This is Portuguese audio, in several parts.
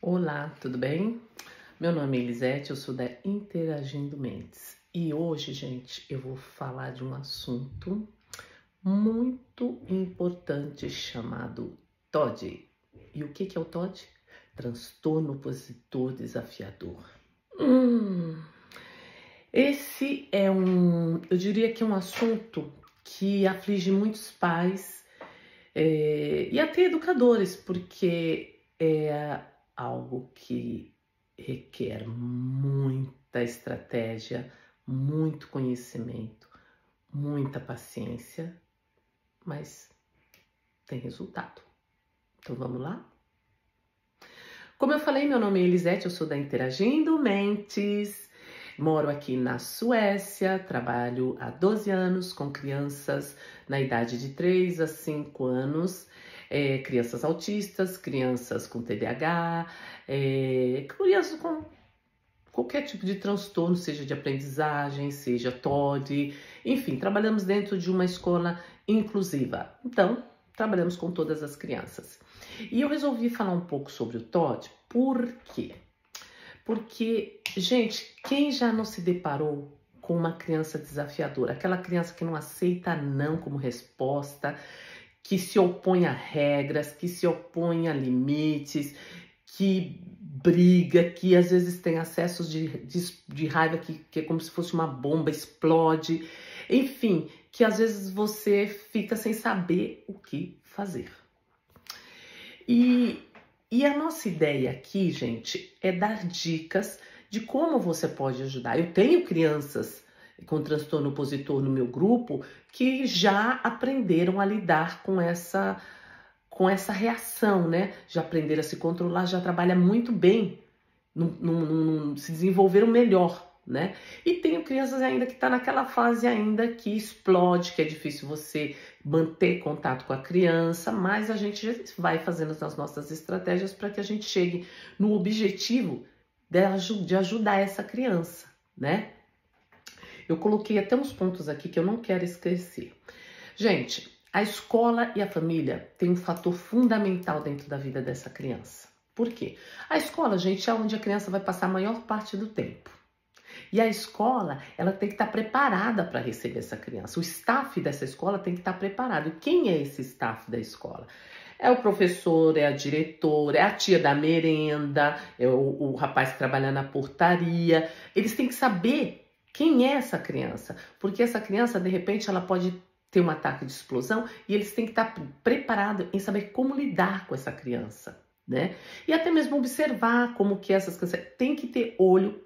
Olá, tudo bem? Meu nome é Elisete, eu sou da Interagindo Mentes. E hoje, gente, eu vou falar de um assunto muito importante chamado TOD. E o que é o TOD? Transtorno opositor desafiador. Esse é eu diria que é um assunto que aflige muitos pais e até educadores, porque é algo que requer muita estratégia, muito conhecimento, muita paciência, mas tem resultado. Então vamos lá? Como eu falei, meu nome é Elisete, eu sou da Interagindo Mentes, moro aqui na Suécia, trabalho há 12 anos com crianças na idade de 3 a 5 anos, crianças autistas, crianças com TDAH, crianças com qualquer tipo de transtorno, seja de aprendizagem, seja TOD, enfim, trabalhamos dentro de uma escola inclusiva. Então, trabalhamos com todas as crianças. E eu resolvi falar um pouco sobre o TOD, por quê? Porque, gente, quem já não se deparou com uma criança desafiadora? Aquela criança que não aceita não como resposta, que se opõe a regras, que se opõe a limites, que briga, que às vezes tem acessos de raiva que é como se fosse uma bomba, explode. Enfim, que às vezes você fica sem saber o que fazer. E a nossa ideia aqui, gente, é dar dicas de como você pode ajudar. Eu tenho crianças com transtorno opositor no meu grupo que já aprenderam a lidar com essa reação, né? Já aprenderam a se controlar, já trabalha muito bem, se desenvolveram melhor, né? E tenho crianças ainda que tá naquela fase ainda que explode, que é difícil você manter contato com a criança, mas a gente vai fazendo as nossas estratégias para que a gente chegue no objetivo de ajudar essa criança, né? Eu coloquei até uns pontos aqui que eu não quero esquecer. Gente, a escola e a família têm um fator fundamental dentro da vida dessa criança. Por quê? A escola, gente, é onde a criança vai passar a maior parte do tempo. E a escola, ela tem que estar preparada para receber essa criança. O staff dessa escola tem que estar preparado. E quem é esse staff da escola? É o professor, é a diretora, é a tia da merenda, é o rapaz que trabalha na portaria. Eles têm que saber quem é essa criança. Porque essa criança, de repente, ela pode ter um ataque de explosão e eles têm que estar preparados em saber como lidar com essa criança, né? E até mesmo observar como que essas crianças... Tem que ter olho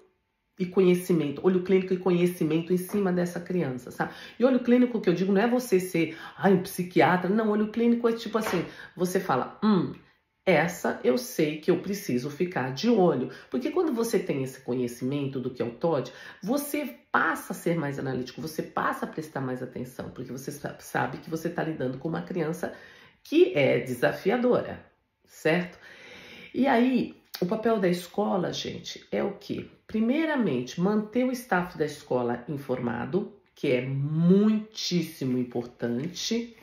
e conhecimento, olho clínico e conhecimento em cima dessa criança, sabe? E olho clínico que eu digo não é você ser um psiquiatra, não, olho clínico é tipo assim, você fala, essa eu sei que eu preciso ficar de olho, porque quando você tem esse conhecimento do que é o TOD, você passa a ser mais analítico, você passa a prestar mais atenção, porque você sabe que você está lidando com uma criança que é desafiadora, certo? E aí, o papel da escola, gente, é o quê? Primeiramente, manter o staff da escola informado, que é muitíssimo importante.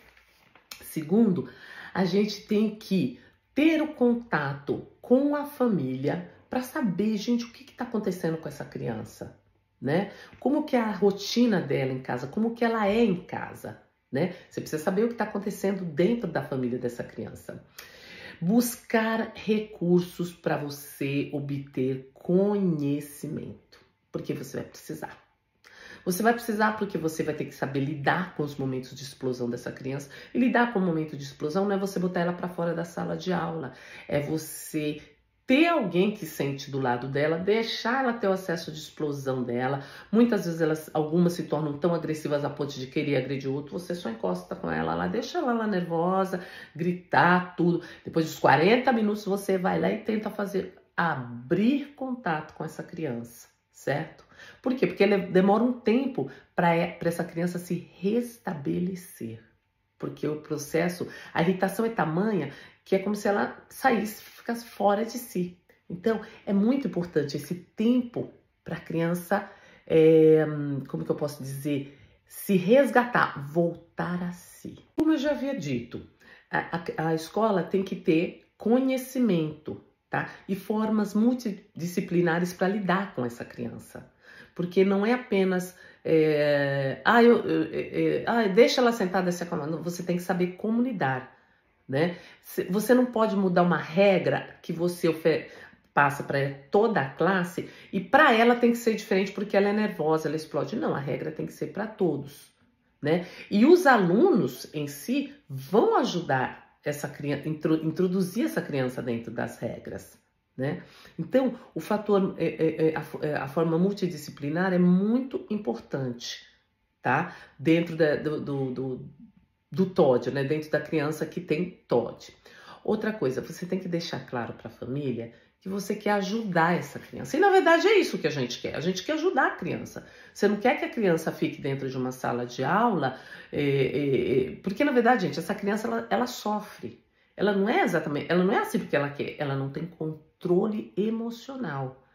Segundo, a gente tem que ter o contato com a família para saber, gente, o que está acontecendo com essa criança, né? Como que é a rotina dela em casa, como que ela é em casa, né? Você precisa saber o que está acontecendo dentro da família dessa criança. Buscar recursos para você obter conhecimento, porque você vai precisar. Você vai precisar porque você vai ter que saber lidar com os momentos de explosão dessa criança. E lidar com o momento de explosão não é você botar ela para fora da sala de aula, é você ter alguém que sente do lado dela, deixar ela ter o acesso de explosão dela. Muitas vezes algumas se tornam tão agressivas a ponto de querer agredir o outro, você só encosta com ela lá, deixa ela lá nervosa, gritar, tudo. Depois dos 40 minutos você vai lá e tenta abrir contato com essa criança, certo? Por quê? Porque demora um tempo para essa criança se restabelecer. Porque o processo, a irritação é tamanha que é como se ela saísse, ficasse fora de si. Então, é muito importante esse tempo para a criança, como que eu posso dizer, se resgatar, voltar a si. Como eu já havia dito, a escola tem que ter conhecimento, tá? E formas multidisciplinares para lidar com essa criança. Porque não é apenas, deixa ela sentada se acalmando. Você tem que saber como lidar, né? Você não pode mudar uma regra que você passa para toda a classe e para ela tem que ser diferente porque ela é nervosa, ela explode. Não, a regra tem que ser para todos, né? E os alunos em si vão ajudar essa criança, introduzir essa criança dentro das regras, né? Então, o fator, a forma multidisciplinar é muito importante, tá? Dentro do TOD, né? Dentro da criança que tem TOD. Outra coisa, você tem que deixar claro para a família que você quer ajudar essa criança. E na verdade é isso que a gente quer. A gente quer ajudar a criança. Você não quer que a criança fique dentro de uma sala de aula, porque na verdade, gente, essa criança ela sofre. Ela não é assim porque ela quer. Ela não tem controle emocional.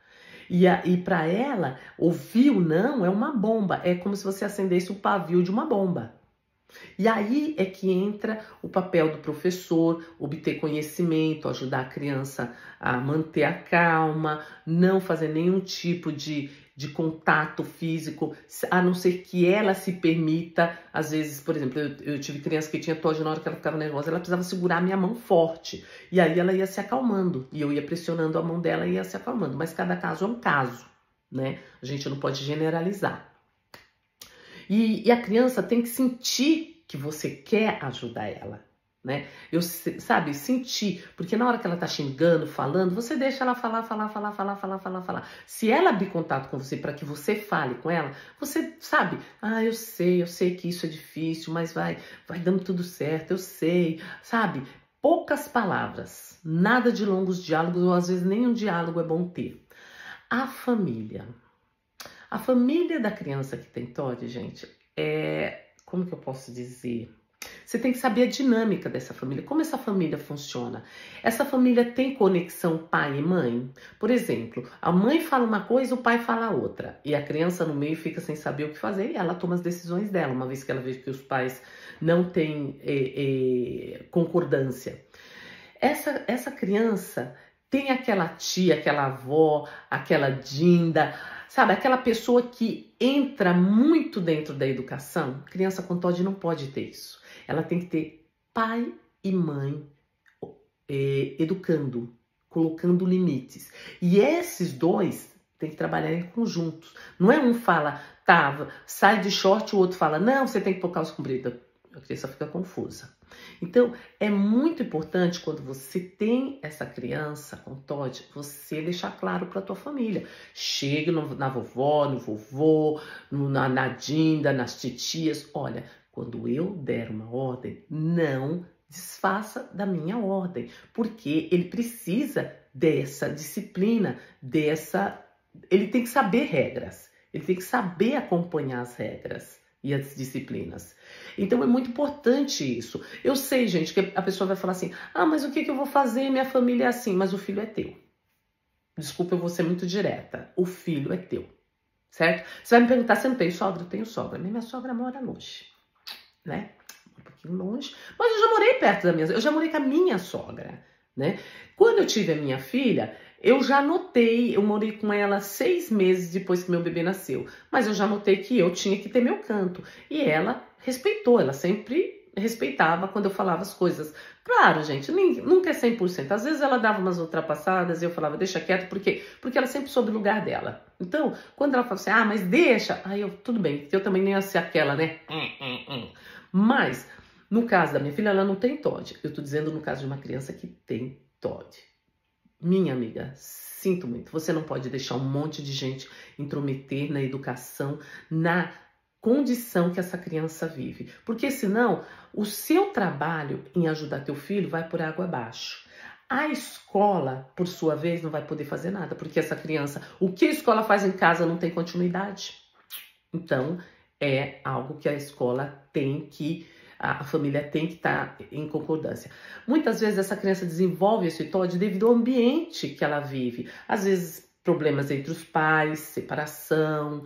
E para ela, ouvir o não é uma bomba. É como se você acendesse o pavio de uma bomba. E aí é que entra o papel do professor, obter conhecimento, ajudar a criança a manter a calma, não fazer nenhum tipo de contato físico, a não ser que ela se permita. Às vezes, por exemplo, eu tive criança que tinha TOD, na hora que ela ficava nervosa, ela precisava segurar a minha mão forte. E aí ela ia se acalmando, e eu ia pressionando a mão dela e ia se acalmando. Mas cada caso é um caso, né? A gente não pode generalizar. E a criança tem que sentir que você quer ajudar ela, né? Sabe, sentir. Porque na hora que ela tá xingando, falando, você deixa ela falar. Se ela abrir contato com você para que você fale com ela, você sabe, eu sei que isso é difícil, mas vai dando tudo certo, eu sei, sabe? Poucas palavras, nada de longos diálogos, ou às vezes nem um diálogo é bom ter. A família da criança que tem TOD, gente, como que eu posso dizer? Você tem que saber a dinâmica dessa família, como essa família funciona. Essa família tem conexão pai e mãe? Por exemplo, a mãe fala uma coisa, o pai fala outra. E a criança no meio fica sem saber o que fazer e ela toma as decisões dela, uma vez que ela vê que os pais não têm concordância. Essa criança tem aquela tia, aquela avó, aquela dinda, sabe? Aquela pessoa que entra muito dentro da educação. Criança com TOD não pode ter isso. Ela tem que ter pai e mãe educando, colocando limites. E esses dois têm que trabalhar em conjunto. Não é um fala, sai de short, o outro fala, não, você tem que pôr calça comprida. A criança fica confusa. Então, é muito importante quando você tem essa criança com TOD, você deixar claro para a tua família. Chegue na vovó, no vovô, na dinda, nas titias. Olha, quando eu der uma ordem, não desfaça da minha ordem, porque ele precisa dessa disciplina, ele tem que saber regras, ele tem que saber acompanhar as regras e as disciplinas. Então é muito importante isso. Eu sei, gente, que a pessoa vai falar assim, mas o que eu vou fazer? Minha família é assim, mas o filho é teu. Desculpa, eu vou ser muito direta. O filho é teu, certo? Você vai me perguntar, você não tem sogra? Eu tenho sogra. Minha sogra mora longe, né? Um pouquinho longe. Mas eu já morei perto da minha... Eu já morei com a minha sogra, né? Quando eu tive a minha filha, eu já notei, eu morei com ela 6 meses depois que meu bebê nasceu, mas eu já notei que eu tinha que ter meu canto. E ela respeitou, ela sempre respeitava quando eu falava as coisas. Claro, gente, nunca é 100%. Às vezes ela dava umas ultrapassadas e eu falava, deixa quieto, por quê? Porque ela sempre soube o lugar dela. Então, quando ela falava assim, mas deixa, aí tudo bem, eu também nem ia ser aquela, né? Mas, no caso da minha filha, ela não tem TOD. Eu tô dizendo no caso de uma criança que tem TOD. Minha amiga, sinto muito, você não pode deixar um monte de gente intrometer na educação, na condição que essa criança vive. Porque senão, o seu trabalho em ajudar teu filho vai por água abaixo. A escola, por sua vez, não vai poder fazer nada, porque essa criança, o que a escola faz em casa não tem continuidade. Então, é algo que a escola tem que... A família tem que estar em concordância. Muitas vezes essa criança desenvolve esse TOD devido ao ambiente que ela vive. Às vezes problemas entre os pais, separação,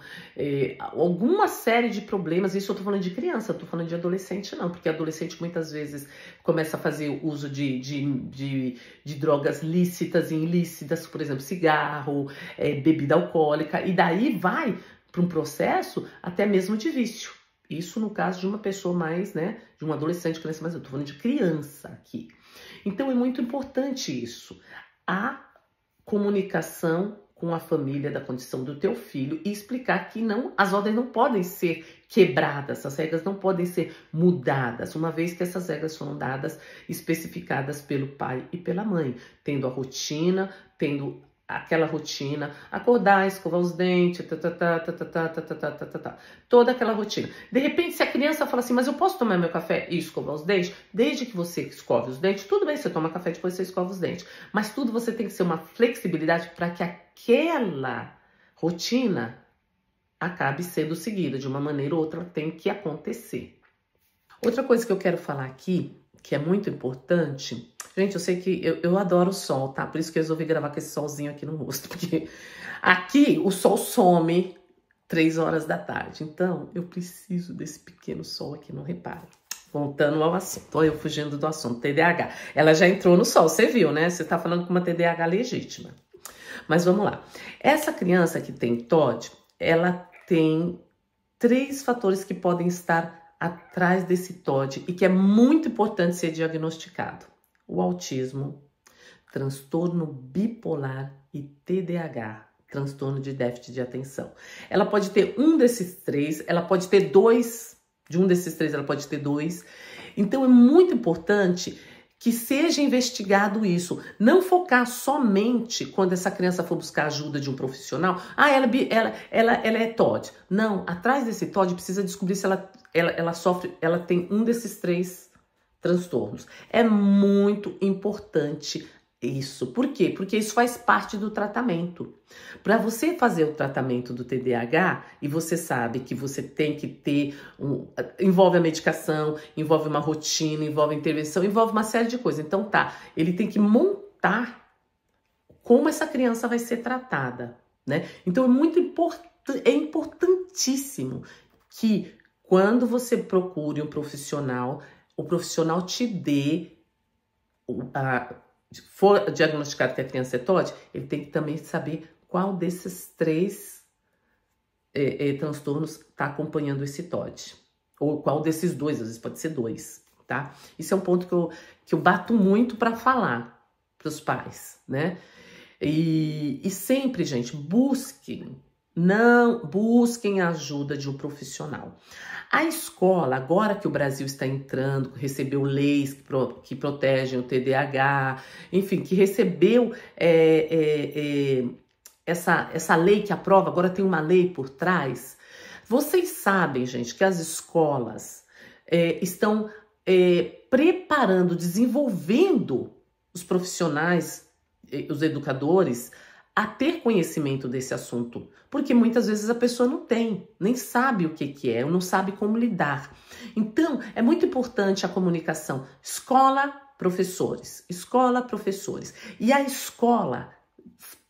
alguma série de problemas. Isso eu tô falando de criança, eu tô falando de adolescente não, porque adolescente muitas vezes começa a fazer uso de drogas lícitas e ilícitas, por exemplo, cigarro, bebida alcoólica, e daí vai para um processo até mesmo de vício. Isso no caso de uma pessoa mais, né, de um adolescente, criança, mas eu tô falando de criança aqui. Então é muito importante isso, a comunicação com a família da condição do teu filho e explicar que as ordens não podem ser quebradas, as regras não podem ser mudadas, uma vez que essas regras foram dadas, especificadas pelo pai e pela mãe, tendo a rotina, tendo aquela rotina, acordar, escovar os dentes, toda aquela rotina. De repente, se a criança fala assim, mas eu posso tomar meu café e escovar os dentes? Desde que você escove os dentes, tudo bem, você toma café depois você escova os dentes. Mas tudo você tem que ser uma flexibilidade para que aquela rotina acabe sendo seguida. De uma maneira ou outra, tem que acontecer. Outra coisa que eu quero falar aqui, que é muito importante... Gente, eu sei que eu adoro o sol, tá? Por isso que eu resolvi gravar com esse solzinho aqui no rosto. Porque aqui o sol some 3 horas da tarde. Então, eu preciso desse pequeno sol aqui, não repare. Voltando ao assunto. Olha eu fugindo do assunto. TDAH. Ela já entrou no sol, você viu, né? Você tá falando com uma TDAH legítima. Mas vamos lá. Essa criança que tem TOD, ela tem 3 fatores que podem estar atrás desse TOD e que é muito importante ser diagnosticado. O autismo, transtorno bipolar e TDAH, transtorno de déficit de atenção. Ela pode ter um desses 3, ela pode ter 2, de um desses 3 ela pode ter 2. Então é muito importante que seja investigado isso. Não focar somente quando essa criança for buscar ajuda de um profissional. Ah, ela é TOD. Não, atrás desse TOD precisa descobrir se ela tem um desses 3 transtornos. É muito importante isso. Por quê? Porque isso faz parte do tratamento. Para você fazer o tratamento do TDAH, e você sabe que você tem que ter... envolve a medicação, envolve uma rotina, envolve intervenção, envolve uma série de coisas. Então tá, ele tem que montar como essa criança vai ser tratada, né? Então é importantíssimo que quando você procure um profissional, o profissional te dê, for diagnosticado que a criança é TOD, ele tem que também saber qual desses 3 transtornos está acompanhando esse TOD. Ou qual desses 2, às vezes pode ser 2, tá? Isso é um ponto que eu bato muito para falar para os pais, né? E sempre, gente, busquem a ajuda de um profissional. A escola, agora que o Brasil está entrando, recebeu leis que protegem o TDAH, enfim, que recebeu essa lei que aprova, agora tem uma lei por trás. Vocês sabem, gente, que as escolas estão preparando, desenvolvendo os profissionais, os educadores, a ter conhecimento desse assunto, porque muitas vezes a pessoa não tem, nem sabe o que é, não sabe como lidar. Então, é muito importante a comunicação escola-professores, e a escola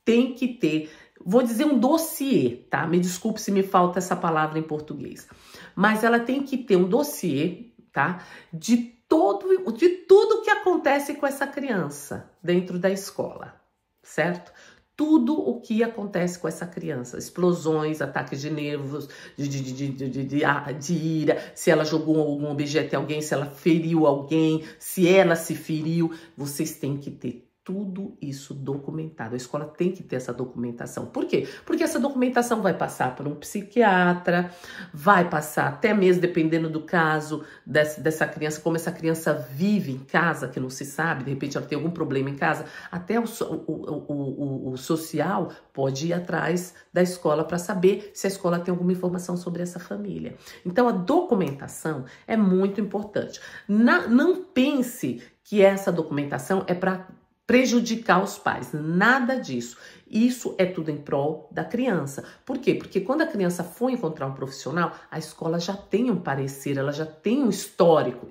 tem que ter, vou dizer um dossiê, tá? Me desculpe se me falta essa palavra em português, mas ela tem que ter um dossiê, tá? De tudo que acontece com essa criança dentro da escola, certo? Tudo o que acontece com essa criança, explosões, ataques de nervos, de ira, se ela jogou algum objeto em alguém, se ela feriu alguém, se ela se feriu, vocês têm que ter tudo isso documentado. A escola tem que ter essa documentação. Por quê? Porque essa documentação vai passar por um psiquiatra, vai passar até mesmo, dependendo do caso dessa criança, como essa criança vive em casa, que não se sabe, de repente ela tem algum problema em casa, até o social pode ir atrás da escola para saber se a escola tem alguma informação sobre essa família. Então a documentação é muito importante. Não pense que essa documentação é para prejudicar os pais, nada disso. Isso é tudo em prol da criança. Por quê? Porque quando a criança for encontrar um profissional, a escola já tem um parecer, ela já tem um histórico,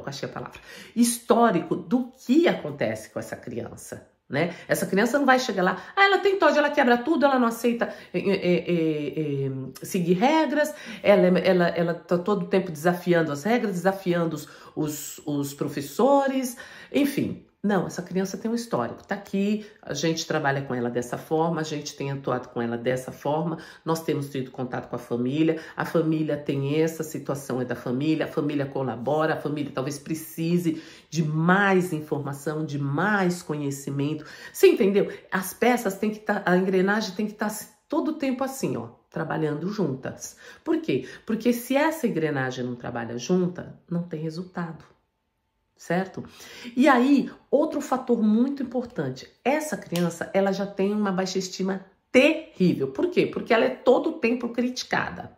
achei a palavra, histórico do que acontece com essa criança, né? Essa criança não vai chegar lá, ela tem TOD, ela quebra tudo, ela não aceita seguir regras, ela tá todo o tempo desafiando as regras, desafiando os professores, enfim. Não, essa criança tem um histórico, tá aqui, a gente trabalha com ela dessa forma, a gente tem atuado com ela dessa forma, nós temos tido contato com a família tem essa situação, é da família, a família colabora, a família talvez precise de mais informação, de mais conhecimento. Você entendeu? As peças têm que estar, a engrenagem tem que estar todo o tempo assim, ó, trabalhando juntas. Por quê? Porque se essa engrenagem não trabalha junta, não tem resultado. Certo? E aí, outro fator muito importante, essa criança, ela já tem uma baixa estima terrível. Por quê? Porque ela é todo o tempo criticada.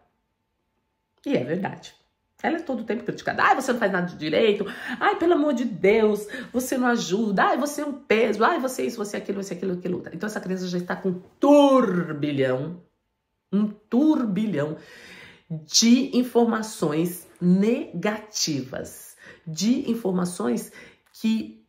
E é verdade. Ela é todo o tempo criticada. Ai, você não faz nada de direito. Ai, pelo amor de Deus, você não ajuda. Ai, você é um peso. Ai, você é isso, você é aquilo, você é aquilo, aquilo. Então, essa criança já está com um turbilhão de informações negativas, de informações que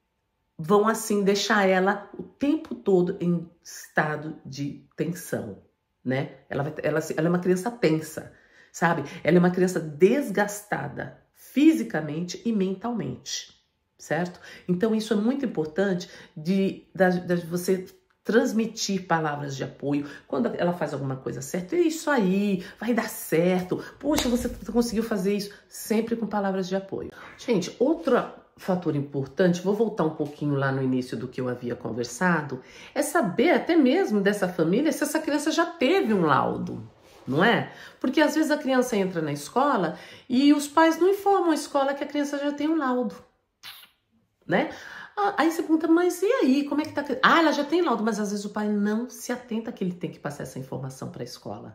vão assim deixar ela o tempo todo em estado de tensão, né? Ela é uma criança tensa, sabe? Ela é uma criança desgastada fisicamente e mentalmente, certo? Então isso é muito importante de você transmitir palavras de apoio. Quando ela faz alguma coisa certa, é isso aí, vai dar certo. Poxa, você conseguiu fazer isso. Sempre com palavras de apoio. Gente, outro fator importante, vou voltar um pouquinho lá no início do que eu havia conversado, é saber até mesmo dessa família se essa criança já teve um laudo, não é? Porque às vezes a criança entra na escola e os pais não informam a escola que a criança já tem um laudo, né? Aí você pergunta, mas e aí, como é que tá? Ah, ela já tem laudo, mas às vezes o pai não se atenta que ele tem que passar essa informação para a escola.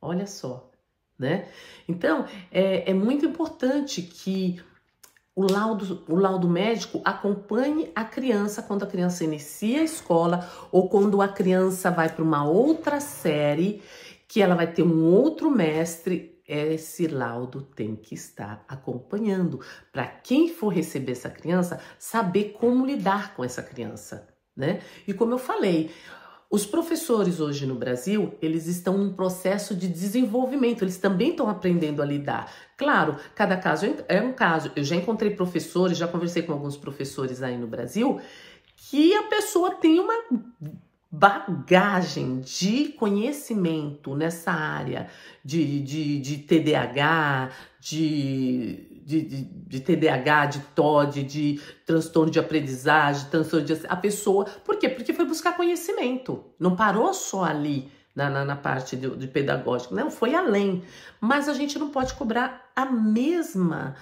Olha só, né? Então, é muito importante que o laudo médico acompanhe a criança quando a criança inicia a escola ou quando a criança vai para uma outra série, que ela vai ter um outro mestre. Esse laudo tem que estar acompanhando para quem for receber essa criança saber como lidar com essa criança, né? E como eu falei, os professores hoje no Brasil, eles estão num processo de desenvolvimento, eles também estão aprendendo a lidar. Claro, cada caso é um caso. Eu já encontrei professores, já conversei com alguns professores aí no Brasil, que a pessoa tem uma bagagem de conhecimento nessa área de TDAH, de TDAH, de TOD, de transtorno de aprendizagem, transtorno de... A pessoa... Por quê? Porque foi buscar conhecimento. Não parou só ali na parte de pedagógico. Não, foi além. Mas a gente não pode cobrar a mesma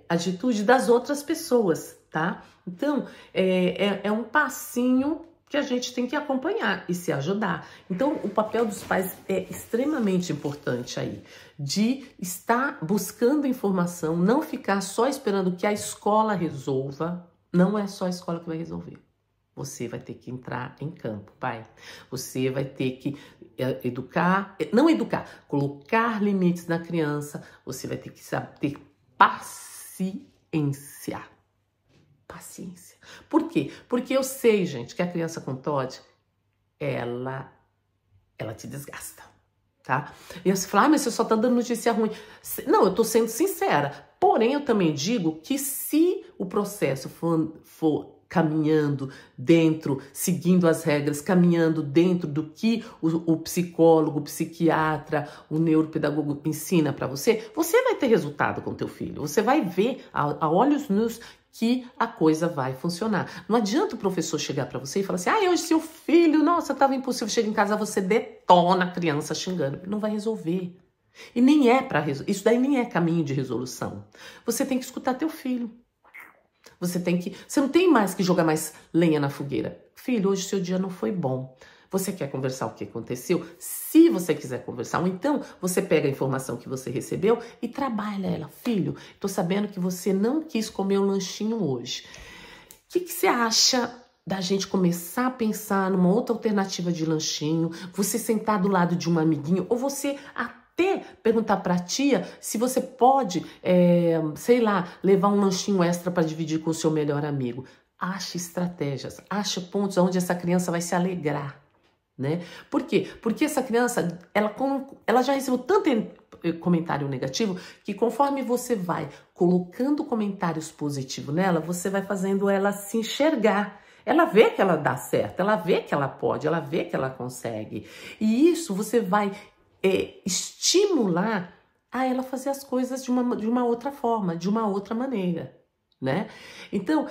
atitude das outras pessoas, tá? Então, é um passinho que a gente tem que acompanhar e se ajudar. Então, o papel dos pais é extremamente importante aí, de estar buscando informação, não ficar só esperando que a escola resolva. Não é só a escola que vai resolver. Você vai ter que entrar em campo, pai. Você vai ter que colocar limites na criança. Você vai ter que saber ter paciência. Paciência. Por quê? Porque eu sei, gente, que a criança com TOD, ela te desgasta, tá? E você fala, mas você só tá dando notícia ruim. Não, eu tô sendo sincera. Porém, eu também digo que se o processo for caminhando dentro, seguindo as regras, caminhando dentro do que o psicólogo, o psiquiatra, o neuropedagogo ensina para você, você vai ter resultado com teu filho. Você vai ver a olhos nus que a coisa vai funcionar. Não adianta o professor chegar para você e falar assim, hoje seu filho, nossa, estava impossível, chega em casa, você detona a criança xingando. Não vai resolver. E nem é para resolver. Isso daí nem é caminho de resolução. Você tem que escutar teu filho. Você não tem mais que jogar mais lenha na fogueira. Filho, hoje seu dia não foi bom. Você quer conversar o que aconteceu? Se você quiser conversar, ou então você pega a informação que você recebeu e trabalha ela. Filho, tô sabendo que você não quis comer um lanchinho hoje. O que você acha da gente começar a pensar numa outra alternativa de lanchinho? Você sentar do lado de um amiguinho, ou você até perguntar para a tia se você pode, sei lá, levar um lanchinho extra para dividir com o seu melhor amigo. ache estratégias, ache pontos onde essa criança vai se alegrar, né? Por quê? Porque essa criança, ela já recebeu tanto comentário negativo que conforme você vai colocando comentários positivos nela, você vai fazendo ela se enxergar. Ela vê que ela dá certo, ela vê que ela pode, ela vê que ela consegue. E isso você vai estimular a ela fazer as coisas de uma outra forma, de uma outra maneira, né? Então,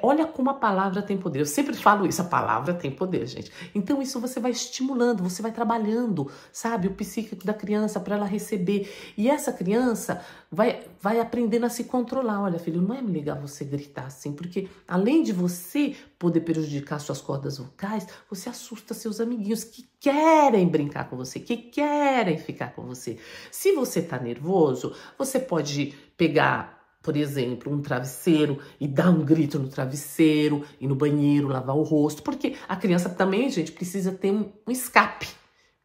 olha como a palavra tem poder. Eu sempre falo isso, a palavra tem poder, gente. Então, isso você vai estimulando, você vai trabalhando, sabe? O psíquico da criança para ela receber. E essa criança vai aprendendo a se controlar. Olha, filho, não é legal você gritar assim, porque além de você poder prejudicar suas cordas vocais, você assusta seus amiguinhos que querem brincar com você, que querem ficar com você. Se você tá nervoso, você pode pegar, por exemplo, um travesseiro e dar um grito no travesseiro, ir no banheiro, lavar o rosto, porque a criança também, gente, precisa ter um escape,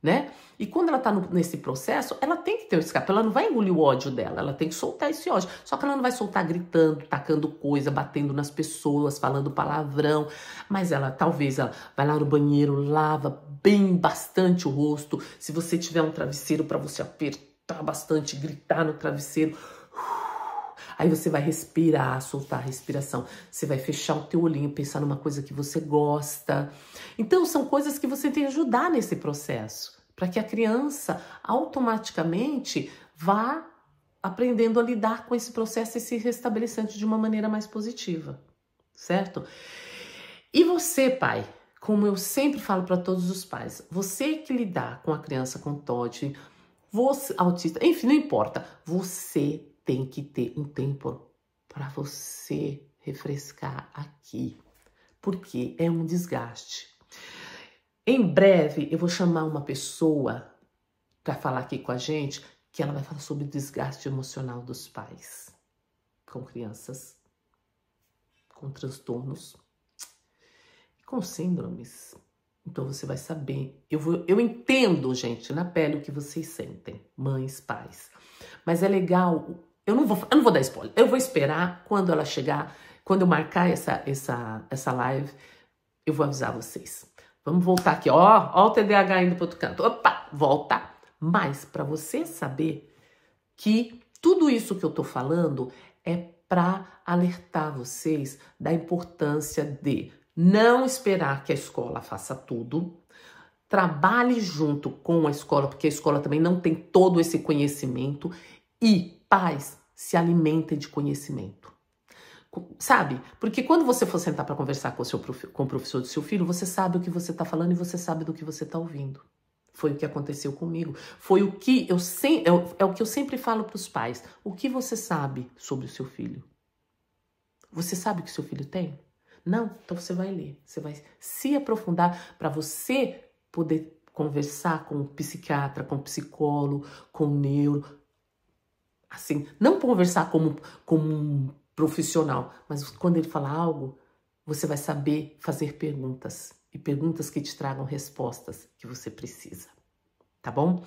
né? E quando ela tá nesse processo, ela tem que ter um escape, ela não vai engolir o ódio dela, ela tem que soltar esse ódio, só que ela não vai soltar gritando, tacando coisa, batendo nas pessoas, falando palavrão, mas talvez ela vai lá no banheiro, lava bem bastante o rosto, se você tiver um travesseiro para você apertar bastante, gritar no travesseiro. Aí você vai respirar, soltar a respiração. Você vai fechar o teu olhinho, pensar numa coisa que você gosta. Então, são coisas que você tem que ajudar nesse processo, para que a criança automaticamente vá aprendendo a lidar com esse processo e se restabelecendo de uma maneira mais positiva, certo? E você, pai, como eu sempre falo para todos os pais, você que lidar com a criança com TOD, você, autista, enfim, não importa, você tem que ter um tempo para você refrescar aqui, porque é um desgaste. Em breve eu vou chamar uma pessoa para falar aqui com a gente, que ela vai falar sobre o desgaste emocional dos pais com crianças com transtornos, com síndromes. Então você vai saber. Eu entendo, gente, na pele o que vocês sentem, mães, pais. Mas é legal. Eu não vou dar spoiler. Eu vou esperar quando ela chegar, quando eu marcar essa live, eu vou avisar vocês. Vamos voltar aqui, ó o TDAH indo para outro canto. Opa, volta. Mas para você saber que tudo isso que eu tô falando é para alertar vocês da importância de não esperar que a escola faça tudo. Trabalhe junto com a escola, porque a escola também não tem todo esse conhecimento. E pais, se alimentem de conhecimento. Sabe? Porque quando você for sentar para conversar com o professor do seu filho, você sabe o que você está falando e você sabe do que você está ouvindo. Foi o que aconteceu comigo. Foi o que é o que eu sempre falo para os pais. O que você sabe sobre o seu filho? Você sabe o que seu filho tem? Não? Então você vai ler. Você vai se aprofundar para você poder conversar com o psiquiatra, com o psicólogo, com o neuro. Assim, não conversar como um profissional, mas quando ele falar algo, você vai saber fazer perguntas. E perguntas que te tragam respostas que você precisa. Tá bom?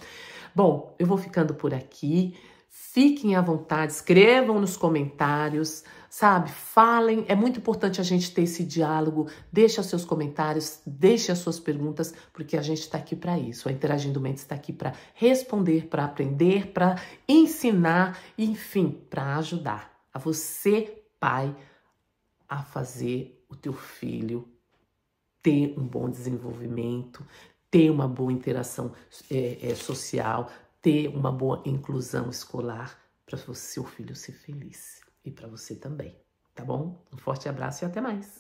Bom, eu vou ficando por aqui. Fiquem à vontade, escrevam nos comentários, sabe? Falem, é muito importante a gente ter esse diálogo. Deixe os seus comentários, deixe as suas perguntas, porque a gente está aqui para isso. A Interagindo Mentes está aqui para responder, para aprender, para ensinar, enfim, para ajudar a você, pai, a fazer o teu filho ter um bom desenvolvimento, ter uma boa interação social, ter uma boa inclusão escolar para o seu filho ser feliz e para você também, tá bom? Um forte abraço e até mais!